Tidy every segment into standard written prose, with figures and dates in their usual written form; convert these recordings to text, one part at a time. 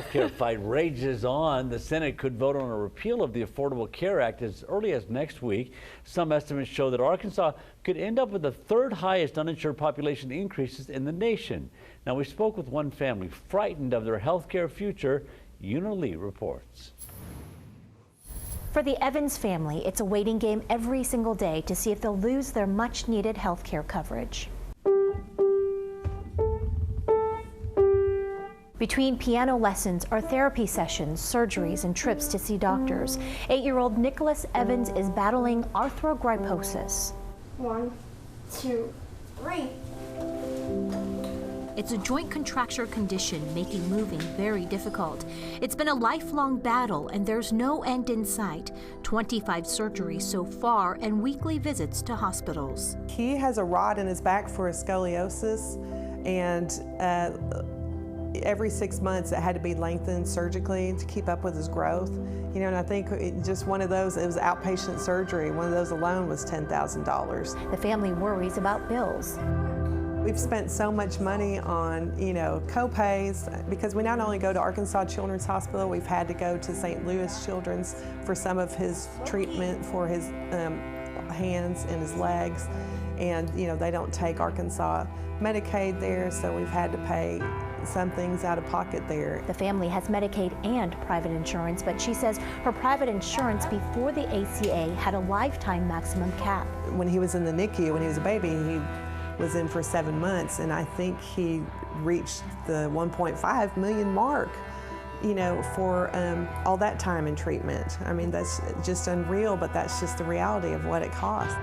Healthcare fight rages on. The Senate could vote on a repeal of the Affordable Care Act as early as next week. Some estimates show that Arkansas could end up with the third highest uninsured population increases in the nation. Now, we spoke with one family frightened of their healthcare future. Una Lee reports. For the Evans family, it's a waiting game every single day to see if they'll lose their much-needed healthcare coverage. Between piano lessons are therapy sessions, surgeries, and trips to see doctors, 8-year-old Nicholas Evans is battling arthrogryposis. 1, 2, 3. It's a joint contracture condition making moving very difficult. It's been a lifelong battle and there's no end in sight. 25 surgeries so far and weekly visits to hospitals. He has a rod in his back for his scoliosis, and every 6 months it had to be lengthened surgically to keep up with his growth. You know, and I think just one of those, it was outpatient surgery. One of those alone was $10,000. The family worries about bills. We've spent so much money on, co-pays, because we not only go to Arkansas Children's Hospital, we've had to go to St. Louis Children's for some of his treatment for his hands and his legs. And, they don't take Arkansas Medicaid there, so we've had to pay some things out of pocket there. The family has Medicaid and private insurance, but she says her private insurance before the ACA had a lifetime maximum cap. When he was in the NICU, when he was a baby, he was in for 7 months, and I think he reached the 1.5 million mark, for all that time in treatment. I mean, that's just unreal, but that's just the reality of what it costs.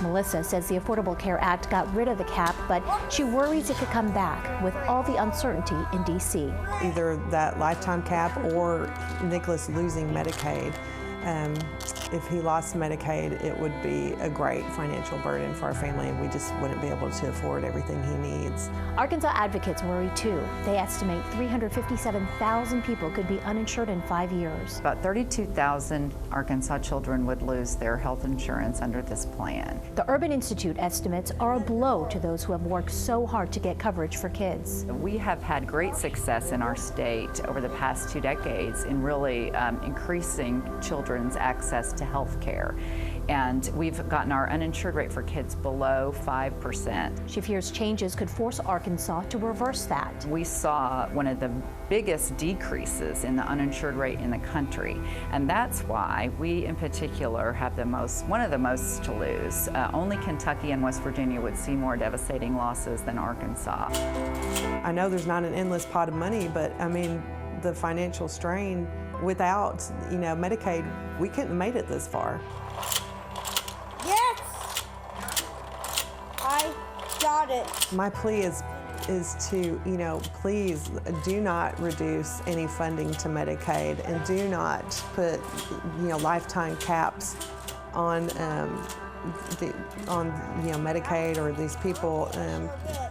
Melissa says the Affordable Care Act got rid of the cap, but she worries it could come back with all the uncertainty in D.C. Either that lifetime cap or Nicholas losing Medicaid. If he lost Medicaid, it would be a great financial burden for our family, and we just wouldn't be able to afford everything he needs. Arkansas advocates worry too. They estimate 357,000 people could be uninsured in 5 years. About 32,000 Arkansas children would lose their health insurance under this plan. The Urban Institute estimates are a blow to those who have worked so hard to get coverage for kids. We have had great success in our state over the past 2 decades in really increasing children's access to health care. And we've gotten our uninsured rate for kids below 5%. She fears changes could force Arkansas to reverse that. We saw one of the biggest decreases in the uninsured rate in the country, and that's why we in particular have one of the most to lose. Only Kentucky and West Virginia would see more devastating losses than Arkansas. I know there's not an endless pot of money, but I mean, the financial strain without, Medicaid, we couldn't have made it this far. Yes! I got it. My plea is to, please do not reduce any funding to Medicaid, and do not put, lifetime caps on, Medicaid or these people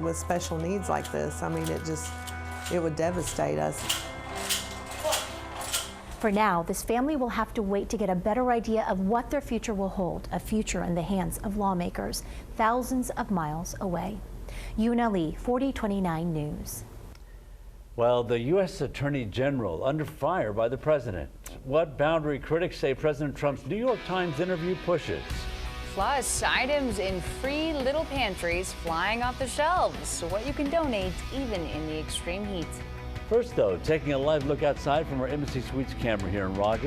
with special needs like this. I mean, it would devastate us. For now, this family will have to wait to get a better idea of what their future will hold, a future in the hands of lawmakers thousands of miles away. Una Lee, 4029 News. Well, the U.S. Attorney General under fire by the president. What boundary critics say President Trump's New York Times interview pushes. Plus, items in free little pantries flying off the shelves. So what you can donate even in the extreme heat. First, though, taking a live look outside from our Embassy Suites camera here in Rogers.